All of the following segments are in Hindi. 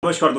नमस्कार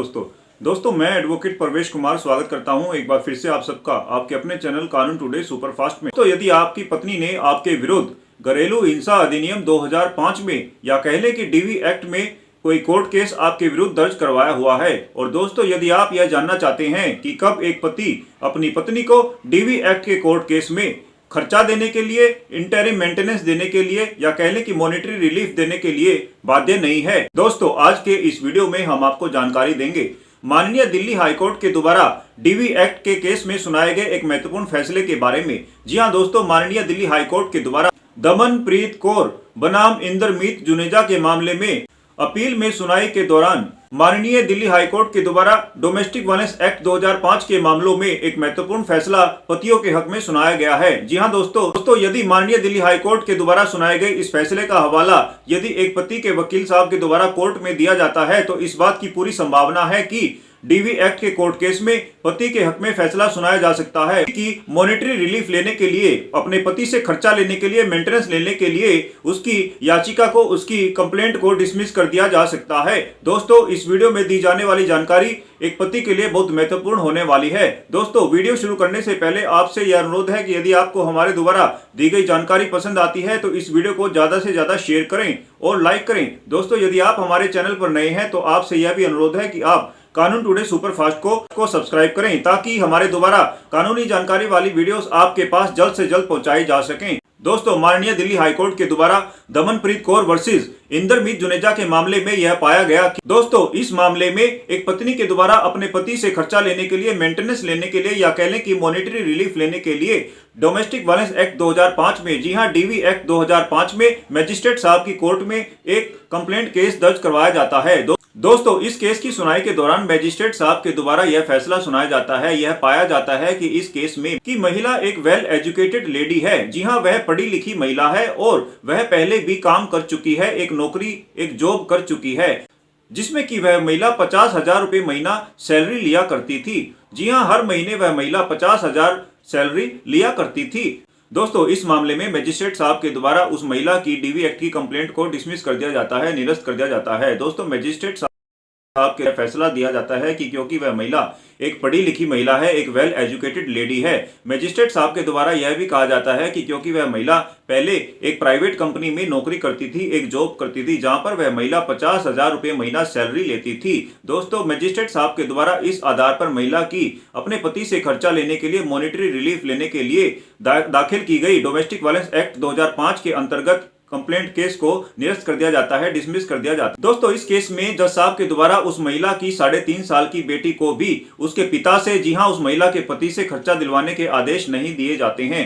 दोस्तों मैं एडवोकेट परवेश कुमार स्वागत करता हूं एक बार फिर से आप सबका आपके अपने चैनल कानून टुडे सुपरफास्ट में। तो यदि आपकी पत्नी ने आपके विरुद्ध घरेलू हिंसा अधिनियम 2005 में या कह लें कि डीवी एक्ट में कोई कोर्ट केस आपके विरुद्ध दर्ज करवाया हुआ है, और दोस्तों यदि आप यह जानना चाहते हैं कि कब एक पति अपनी पत्नी को डीवी एक्ट के कोर्ट केस में खर्चा देने के लिए, इंटरिम मेंटेनेंस देने के लिए या कह लें कि मॉनेटरी रिलीफ देने के लिए बाध्य नहीं है, दोस्तों आज के इस वीडियो में हम आपको जानकारी देंगे माननीय दिल्ली हाईकोर्ट के द्वारा डीवी एक्ट के केस में सुनाए गए एक महत्वपूर्ण फैसले के बारे में। जी हां दोस्तों, माननीय दिल्ली हाईकोर्ट के द्वारा दमनप्रीत कौर बनाम इंदरमीत जुनेजा के मामले में अपील में सुनाई के दौरान माननीय दिल्ली हाईकोर्ट के द्वारा डोमेस्टिक वायलेंस एक्ट 2005 के मामलों में एक महत्वपूर्ण फैसला पतियों के हक में सुनाया गया है। जी हां दोस्तों यदि माननीय दिल्ली हाईकोर्ट के द्वारा सुनाए गए इस फैसले का हवाला यदि एक पति के वकील साहब के द्वारा कोर्ट में दिया जाता है तो इस बात की पूरी संभावना है कि डीवी एक्ट के कोर्ट केस में पति के हक में फैसला सुनाया जा सकता है कि मॉनेटरी रिलीफ लेने के लिए, अपने पति से खर्चा लेने के लिए, मेंटेनेंस लेने के लिए उसकी याचिका को, उसकी कंप्लेंट को डिसमिस कर दिया जा सकता है। दोस्तों इस वीडियो में दी जाने वाली जानकारी एक पति के लिए बहुत महत्वपूर्ण होने वाली है। दोस्तों वीडियो शुरू करने से पहले आपसे यह अनुरोध है कि यदि आपको हमारे द्वारा दी गई जानकारी पसंद आती है तो इस वीडियो को ज्यादा से ज्यादा शेयर करें और लाइक करें। दोस्तों यदि आप हमारे चैनल पर नए हैं तो आपसे यह भी अनुरोध है कि आप कानून टुडे सुपरफास्ट को सब्सक्राइब करें ताकि हमारे द्वारा कानूनी जानकारी वाली वीडियोस आपके पास जल्द से जल्द पहुंचाई जा सकें। दोस्तों माननीय दिल्ली हाईकोर्ट के द्वारा दमनप्रीत कौर वर्सेस इंदरमीत जुनेजा के मामले में यह पाया गया कि दोस्तों इस मामले में एक पत्नी के द्वारा अपने पति से खर्चा लेने के लिए, मेंटेनेंस लेने के लिए या कह लें कि मॉनेटरी रिलीफ लेने के लिए डोमेस्टिक वायलेंस एक्ट 2005 में, जी हां डीवी एक्ट 2005 में मजिस्ट्रेट साहब की कोर्ट में एक कंप्लेंट केस दर्ज करवाया जाता है। दोस्तों इस केस की सुनाई के दौरान मजिस्ट्रेट साहब के द्वारा यह फैसला सुनाया जाता है, यह पाया जाता है कि इस केस में कि महिला एक वेल एजुकेटेड लेडी है। जी हां वह पढ़ी लिखी महिला है और वह पहले भी काम कर चुकी है, एक नौकरी, एक जॉब कर चुकी है जिसमें कि वह महिला 50,000 रुपए महीना सैलरी लिया करती थी। जी हां हर महीने वह महिला 50,000 सैलरी लिया करती थी। दोस्तों इस मामले में मजिस्ट्रेट साहब के द्वारा उस महिला की डीवी एक्ट की कंप्लेंट को डिसमिस कर दिया जाता है, निरस्त कर दिया जाता है। दोस्तों मजिस्ट्रेट साहब के फैसला दिया जाता है कि क्योंकि वह महिला एक पढ़ी लिखी महिला है, एक वेल एजुकेटेड लेडी है। मजिस्ट्रेट साहब के द्वारा यह भी कहा जाता है कि क्योंकि वह महिला पहले एक प्राइवेट कंपनी में नौकरी करती थी, एक जॉब करती थी जहां पर वह महिला 50,000 रुपए महीना सैलरी लेती थी। दोस्तों मजिस्ट्रेट साहब के द्वारा इस आधार पर महिला की अपने पति से खर्चा लेने के लिए, मॉनेटरी रिलीफ लेने के लिए दाखिल की गई डोमेस्टिक वायलेंस एक्ट 2005 के अंतर्गत कंप्लेंट केस को निरस्त कर दिया जाता है, डिसमिस कर दिया जाता है। दोस्तों इस केस में जज साहब के द्वारा उस महिला की 3.5 साल की बेटी को भी उसके पिता से, जी हां उस महिला के पति से खर्चा दिलवाने के आदेश नहीं दिए जाते हैं।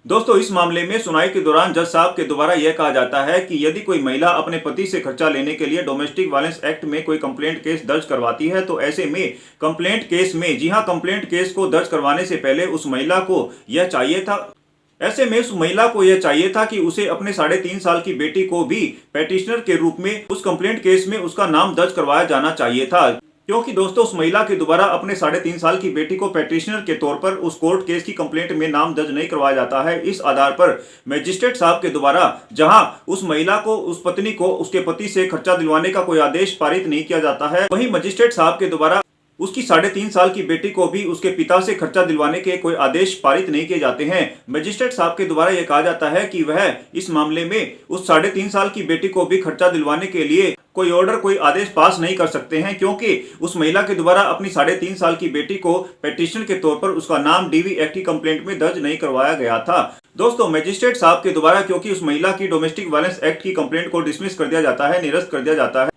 दोस्तों इस मामले में सुनवाई के दौरान जज साहब के द्वारा यह कहा जाता है कि यदि कोई महिला अपने पति से खर्चा लेने के लिए डोमेस्टिक वायलेंस एक्ट में कोई कंप्लेंट केस दर्ज करवाती है तो ऐसे में कंप्लेंट केस में, जी हां कंप्लेंट केस को दर्ज करवाने से पहले उस महिला को यह चाहिए था, ऐसे में उस महिला को यह चाहिए था कि उसे अपने 3.5 साल की बेटी को भी पेटिशनर के रूप में उस कंप्लेंट केस में उसका नाम दर्ज करवाया जाना चाहिए था, क्योंकि दोस्तों उस महिला के द्वारा अपने 3.5 साल की बेटी को पेटिशनर के तौर पर उस कोर्ट केस की कंप्लेंट में नाम दर्ज नहीं करवाया जाता है। इस आधार पर मजिस्ट्रेट साहब के द्वारा जहां उस महिला को, उस पत्नी को उसके पति से खर्चा दिलवाने का कोई आदेश पारित नहीं किया जाता है, वहीं मजिस्ट्रेट साहब के द्वारा उसकी 3.5 साल की बेटी को भी उसके पिता से खर्चा दिलवाने के कोई आदेश पारित नहीं किए जाते हैं। मजिस्ट्रेट साहब के द्वारा यह कहा जाता है कि वह इस मामले में उस 3.5 साल की बेटी को भी खर्चा दिलवाने के लिए कोई ऑर्डर, कोई आदेश पास नहीं कर सकते हैं, क्योंकि उस महिला के द्वारा अपनी 3.5 साल की बेटी को पेटिशन के तौर पर उसका नाम डीवी एक्ट की कंप्लेंट में दर्ज नहीं करवाया गया था। दोस्तों मजिस्ट्रेट साहब के द्वारा क्योंकि उस महिला की डोमेस्टिक वायलेंस एक्ट की कंप्लेंट को डिसमिस कर दिया जाता है, निरस्त कर दिया जाता है।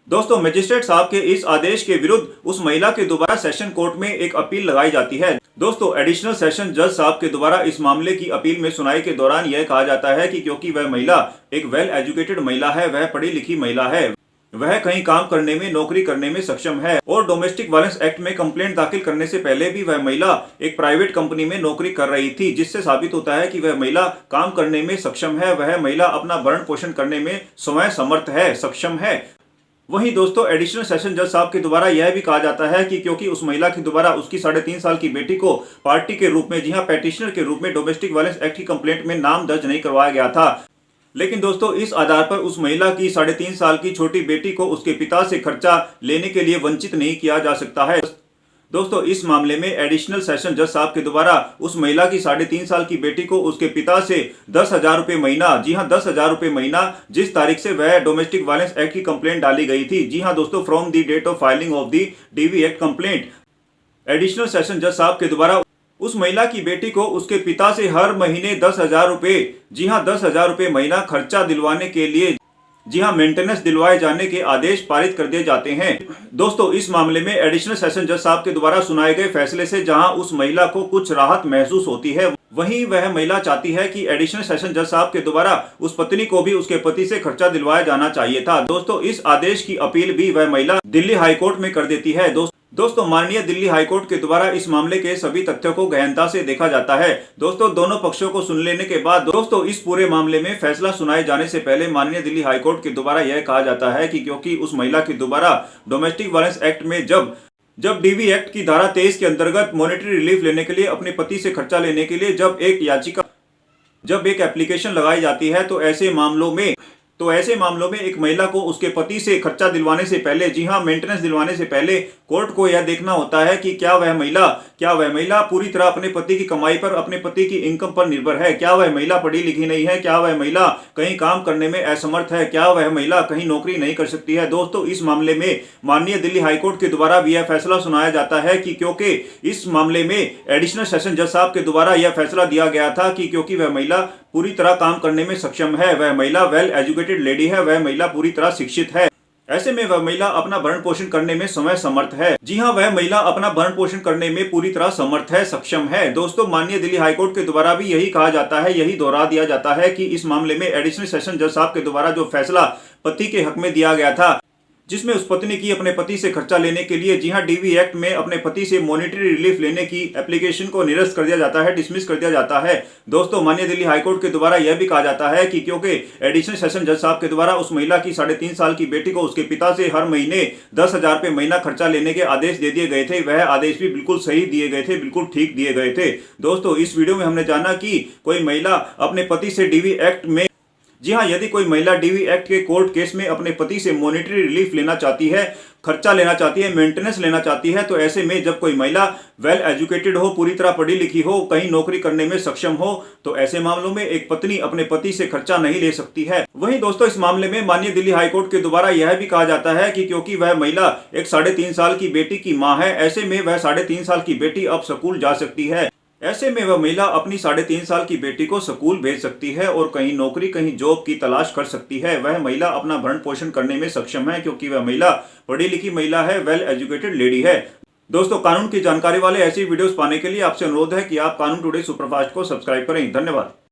दोस्तों मजिस्ट्रेट साहब के इस आदेश के विरुद्ध उस महिला के द्वारा सेशन कोर्ट में एक अपील लगाई जाती है। दोस्तों एडिशनल सेशन जज साहब के द्वारा इस मामले की अपील में सुनवाई के दौरान यह कहा जाता है कि क्योंकि वह महिला एक वेल एजुकेटेड महिला है, वह पढ़ी लिखी महिला है, वह कहीं काम करने में, नौकरी करने में सक्षम है और डोमेस्टिक वायलेंस एक्ट में कंप्लेंट दाखिल करने से पहले भी वह महिला एक प्राइवेट कंपनी में नौकरी कर रही थी, जिससे साबित होता है कि वह महिला काम करने में सक्षम है, वह महिला अपना भरण पोषण करने में स्वयं समर्थ है, सक्षम है। वहीं दोस्तों एडिशनल सेशन जज साहब के द्वारा यह भी कहा जाता है कि क्योंकि उस महिला के द्वारा उसकी 3.5 साल की बेटी को पार्टी के रूप में, जी हां पेटिशनर के रूप में डोमेस्टिक वायलेंस एक्ट की कंप्लेंट में नाम दर्ज नहीं करवाया गया था, लेकिन दोस्तों इस आधार पर उस महिला की 3.5 साल की छोटी बेटी को उसके पिता से खर्चा लेने के लिए वंचित नहीं किया जा सकता है। दोस्तों इस मामले में एडिशनल सेशन जज साहब के द्वारा उस महिला की 3.5 साल की बेटी को उसके पिता से 10,000 रुपए महीना, जी हां 10,000 रुपए महीना, जिस तारीख से वह डोमेस्टिक वायलेंस एक्ट की कंप्लेंट डाली गई थी, जी हां दोस्तों, from the date of filing of the DV act complaint, additional session जज साहब के द्वारा उस महिला की बेटी को उसके पिता से हर महीने 10,000 रुपए, जी हां 10,000 रुपए महीना खर्चा दिलवाने के लिए, जी हां मेंटेनेंस दिलवाए जाने के आदेश पारित कर दिए जाते हैं। दोस्तों इस मामले में एडिशनल सेशन जज साहब के द्वारा सुनाए गए फैसले से जहां उस महिला को कुछ राहत महसूस होती है, वहीं वह महिला चाहती है कि एडिशनल सेशन जज साहब के द्वारा उस पत्नी को भी उसके पति से खर्चा दिलवाया जाना चाहिए था। दोस्तों इस आदेश की अपील भी वह महिला दिल्ली हाईकोर्ट में कर देती है। दोस्तों माननीय दिल्ली हाईकोर्ट के द्वारा इस मामले के सभी तथ्यों को गहनता से देखा जाता है। दोस्तों दोनों पक्षों को सुन लेने के बाद दोस्तों इस पूरे मामले में फैसला सुनाए जाने से पहले माननीय दिल्ली हाईकोर्ट के द्वारा यह कहा जाता है कि क्योंकि उस महिला के द्वारा डोमेस्टिक वायलेंस एक्ट में जब डीवी एक्ट की धारा 23 के अंतर्गत मॉनेटरी रिलीफ लेने के लिए अपने पति से खर्चा लेने के लिए जब एक एप्लीकेशन लगाई जाती है, तो ऐसे मामलों में एक महिला को उसके पति से खर्चा दिलवाने से पहले, जी हां मेंटेनेंस दिलवाने से पहले कोर्ट को यह देखना होता है कि क्या वह महिला पूरी तरह अपने पति की कमाई पर, अपने पति की इनकम पर निर्भर है, क्या वह महिला पढ़ी लिखी नहीं है, क्या वह महिला कहीं काम करने में असमर्थ है, क्या वह महिला कहीं नौकरी नहीं कर सकती है। दोस्तों इस मामले में माननीय दिल्ली हाईकोर्ट के द्वारा भी यह फैसला सुनाया जाता है कि क्योंकि इस मामले में एडिशनल सेशन जज साहब के द्वारा यह फैसला दिया गया था कि क्योंकि वह महिला पूरी तरह काम करने में सक्षम है, वह महिला वेल एजुकेटेड लेडी है, वह महिला पूरी तरह शिक्षित है, ऐसे में वह महिला अपना भरण पोषण करने में समय समर्थ है। जी हां वह महिला अपना भरण पोषण करने में पूरी तरह समर्थ है, सक्षम है। दोस्तों माननीय दिल्ली हाईकोर्ट के द्वारा भी यही कहा जाता है, यही दोहरा दिया जाता है कि इस मामले में एडिशनल सेशन जज साहब के द्वारा जो फैसला पति के हक में दिया गया था, जिसमें उस पत्नी की अपने पति से खर्चा लेने के लिए, जी हां डीवी एक्ट में अपने पति से मॉनेटरी रिलीफ लेने की एप्लीकेशन को निरस्त कर दिया जाता है, डिसमिस कर दिया जाता है। दोस्तों माननीय दिल्ली हाईकोर्ट के द्वारा यह भी कहा जाता है कि क्योंकि एडिशनल सेशन जज साहब के द्वारा उस महिला की 3.5 साल की बेटी को उसके पिता से हर महीने 10,000 रुपए महीना खर्चा लेने के आदेश दे दिए गए थे, वह आदेश भी बिल्कुल सही दिए गए थे, बिल्कुल ठीक दिए गए थे। दोस्तों इस वीडियो में हमने जाना कि कोई महिला अपने पति से डीवी एक्ट में, जी हां यदि कोई महिला डीवी एक्ट के कोर्ट केस में अपने पति से मॉनेटरी रिलीफ लेना चाहती है, खर्चा लेना चाहती है, मेंटेनेंस लेना चाहती है, तो ऐसे में जब कोई महिला वेल एजुकेटेड हो, पूरी तरह पढ़ी लिखी हो, कहीं नौकरी करने में सक्षम हो, तो ऐसे मामलों में एक पत्नी अपने पति से खर्चा नहीं ले सकती है। वहीं दोस्तों इस मामले में माननीय दिल्ली हाईकोर्ट के द्वारा यह भी कहा जाता है कि क्योंकि वह महिला एक 3.5 साल की बेटी की मां है, ऐसे में वह 3.5 साल की बेटी अब स्कूल जा सकती है, ऐसे में वह महिला अपनी 3.5 साल की बेटी को स्कूल भेज सकती है और कहीं नौकरी, कहीं जॉब की तलाश कर सकती है। वह महिला अपना भरण पोषण करने में सक्षम है क्योंकि वह महिला पढ़ी लिखी महिला है, वेल एजुकेटेड लेडी है। दोस्तों कानून की जानकारी वाले ऐसी वीडियोस पाने के लिए आपसे अनुरोध है कि आप कानून टुडे सुपरफास्ट को सब्सक्राइब करें। धन्यवाद।